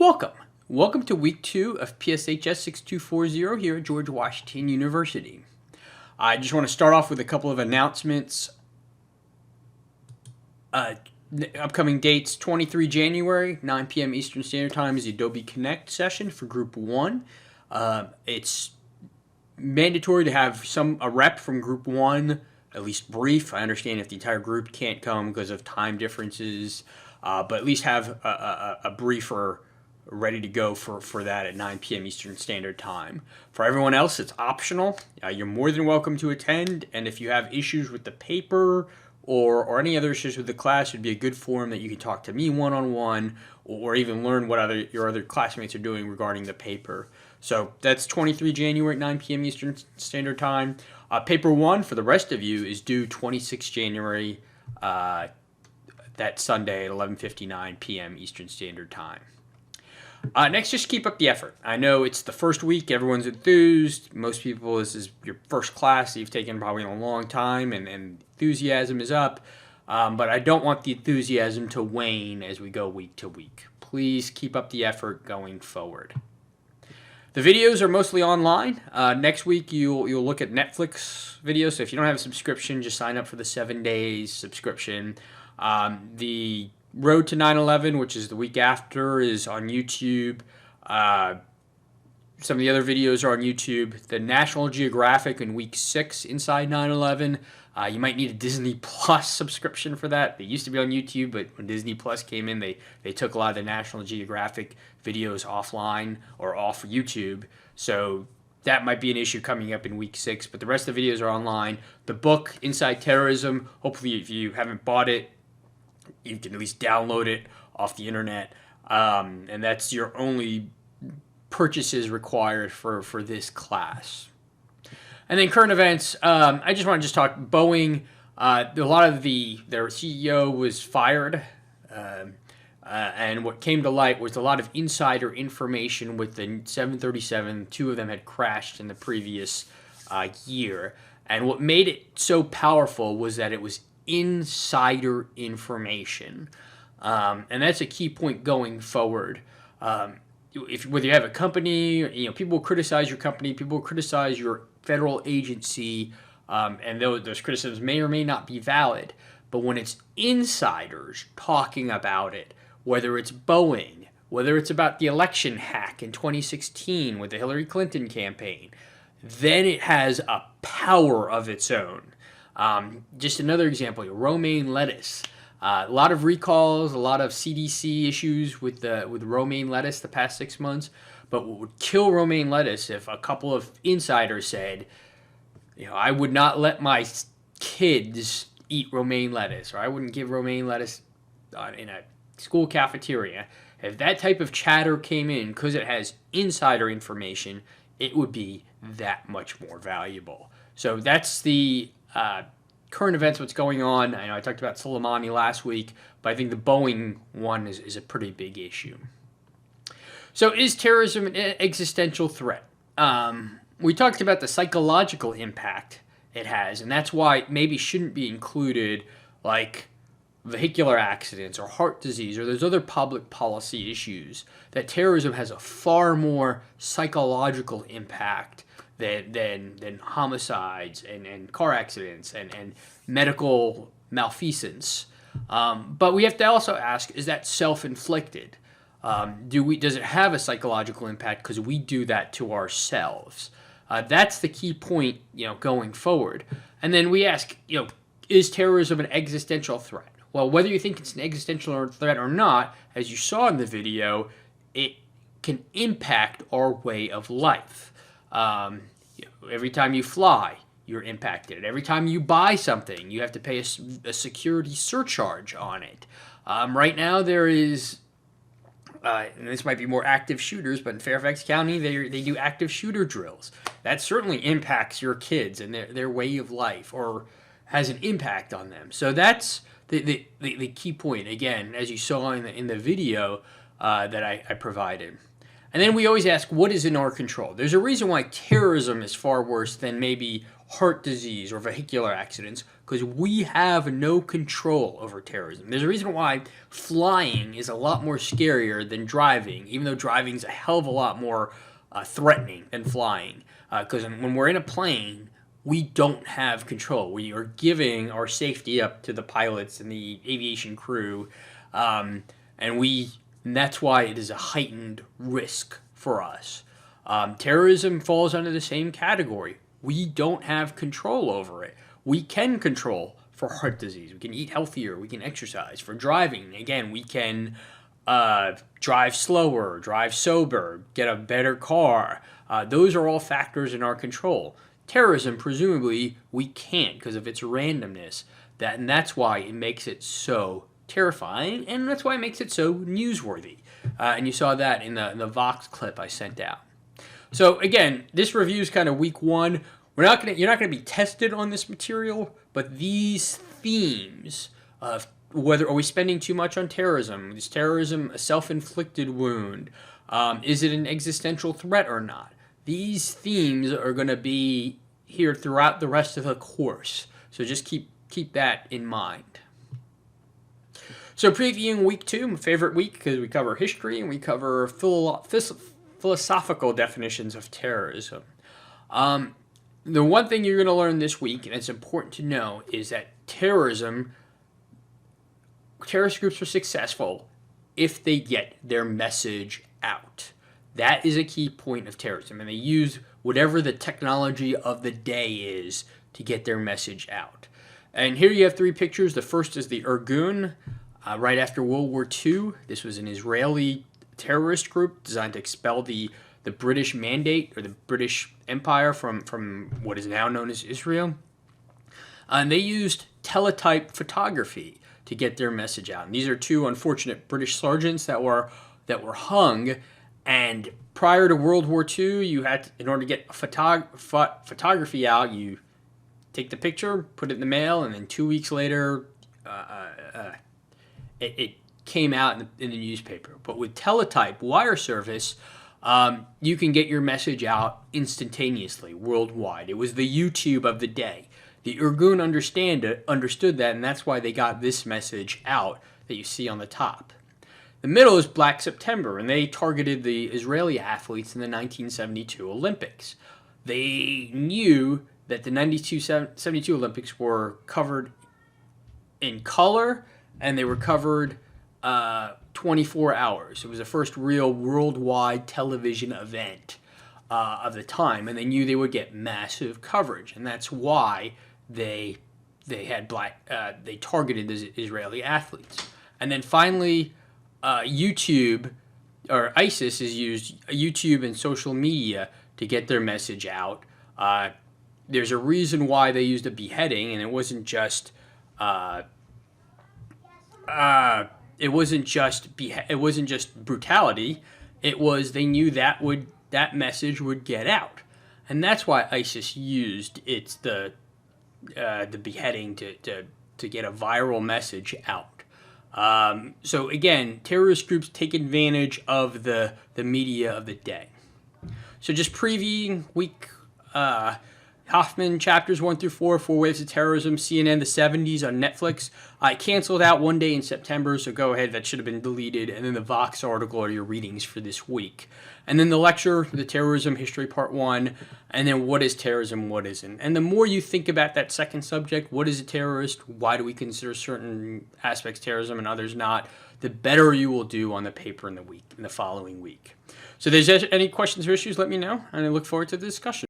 Welcome. Welcome to week 2 of PSHS 6240 here at George Washington University. I just want to start off with a couple of announcements. Upcoming dates: 23 January, 9 p.m. Eastern Standard Time is the Adobe Connect session for Group 1. It's mandatory to have a rep from Group 1, at least brief. I understand if the entire group can't come because of time differences, but at least have a briefer ready to go for that at 9 p.m. Eastern Standard Time. For everyone else, it's optional. You're more than welcome to attend, and if you have issues with the paper or any other issues with the class, it would be a good forum that you can talk to me one-on-one or even learn what your other classmates are doing regarding the paper. So that's 23 January at 9 p.m. Eastern Standard Time. Paper 1 for the rest of you is due 26 January, that Sunday at 11:59 p.m. Eastern Standard Time. Next, just keep up the effort. I know it's the first week, everyone's enthused. Most people, this is your first class that you've taken probably in a long time, and enthusiasm is up. But I don't want the enthusiasm to wane as we go week to week. Please keep up the effort going forward. The videos are mostly online. Next week, you'll look at Netflix videos. So if you don't have a subscription, just sign up for the 7 days subscription. The Road to 9/11, which is the week after, is on YouTube. Some of the other videos are on YouTube. The National Geographic in week 6 inside 9/11. You might need a Disney Plus subscription for that. They used to be on YouTube, but when Disney Plus came in, they took a lot of the National Geographic videos offline or off YouTube. So that might be an issue coming up in week 6, but the rest of the videos are online. The book, Inside Terrorism, hopefully if you haven't bought it, you can at least download it off the internet, and that's your only purchases required for this class. And then current events, I just want to talk Boeing. A lot of their CEO was fired, and what came to light was a lot of insider information with the 737. 2 of them had crashed in the previous year, and what made it so powerful was that it was insider information, and that's a key point going forward. Whether you have a company, people will criticize your company, people will criticize your federal agency, and those criticisms may or may not be valid. But when it's insiders talking about it, whether it's Boeing, whether it's about the election hack in 2016 with the Hillary Clinton campaign, then it has a power of its own. Just another example, romaine lettuce. A lot of recalls, a lot of CDC issues with romaine lettuce the past 6 months. But what would kill romaine lettuce if a couple of insiders said, I would not let my kids eat romaine lettuce, or I wouldn't give romaine lettuce in a school cafeteria. If that type of chatter came in because it has insider information, it would be that much more valuable. So that's the current events, what's going on. I know I talked about Soleimani last week, but I think the Boeing one is a pretty big issue. So is terrorism an existential threat? We talked about the psychological impact it has, and that's why it maybe shouldn't be included, like vehicular accidents or heart disease or those other public policy issues. That terrorism has a far more psychological impact than homicides and car accidents and medical malfeasance. But we have to also ask, is that self-inflicted? Does it have a psychological impact because we do that to ourselves? That's the key point, going forward. And then we ask, is terrorism an existential threat? Well, whether you think it's an existential threat or not, as you saw in the video, it can impact our way of life. Every time you fly, you're impacted. Every time you buy something, you have to pay a security surcharge on it. Right now, there is, and this might be more active shooters, but in Fairfax County, they do active shooter drills. That certainly impacts your kids and their way of life, or has an impact on them. So that's the key point. Again, as you saw in the video that I provided. And then we always ask, what is in our control? There's a reason why terrorism is far worse than maybe heart disease or vehicular accidents, because we have no control over terrorism. There's a reason why flying is a lot more scarier than driving, even though driving is a hell of a lot more threatening than flying. Because when we're in a plane, we don't have control. We are giving our safety up to the pilots and the aviation crew, and that's why it is a heightened risk for us. Terrorism falls under the same category. We don't have control over it. We can control for heart disease. We can eat healthier. We can exercise. For driving, again, we can drive slower, drive sober, get a better car. Those are all factors in our control. Terrorism, presumably, we can't because of its randomness. And that's why it makes it so terrifying, and that's why it makes it so newsworthy. And you saw that in the Vox clip I sent out. So again, this review is kind of week one. You're not gonna be tested on this material, but these themes of whether are we spending too much on terrorism? Is terrorism a self-inflicted wound? Is it an existential threat or not? These themes are going to be here throughout the rest of the course. So just keep that in mind. So previewing week two, my favorite week, because we cover history and we cover philosophical definitions of terrorism. The one thing you're going to learn this week, and it's important to know, is that terrorist groups are successful if they get their message out. That is a key point of terrorism, and they use whatever the technology of the day is to get their message out. And here you have three pictures. The first is the Irgun, right after World War II. This was an Israeli terrorist group designed to expel the British Mandate, or the British Empire, from what is now known as Israel. And they used teletype photography to get their message out. And these are two unfortunate British sergeants that were hung. And prior to World War II, you had to, in order to get photography out, you take the picture, put it in the mail, and then 2 weeks later, it came out in the newspaper. But with teletype wire service, you can get your message out instantaneously, worldwide. It was the YouTube of the day. The Irgun understood that, and that's why they got this message out that you see on the top. The middle is Black September, and they targeted the Israeli athletes in the 1972 Olympics. They knew that the 1972 Olympics were covered in color, and they were covered 24 hours. It was the first real worldwide television event of the time, and they knew they would get massive coverage, and that's why they targeted the Israeli athletes. And then finally, YouTube, or ISIS, has used YouTube and social media to get their message out. There's a reason why they used a beheading, and it wasn't just brutality. It was they knew that message would get out, and that's why ISIS used the beheading to get a viral message out. So again, terrorist groups take advantage of the media of the day. So just previewing week, Hoffman chapters 1 through 4, 4 Waves of Terrorism, CNN, the 70s on Netflix. I canceled out one day in September, so go ahead, that should have been deleted. And then the Vox article are your readings for this week. And then the lecture, the Terrorism History Part 1, and then what is terrorism, what isn't. And the more you think about that second subject, what is a terrorist, why do we consider certain aspects terrorism and others not, the better you will do on the paper in the following week. So if there's any questions or issues, let me know, and I look forward to the discussion.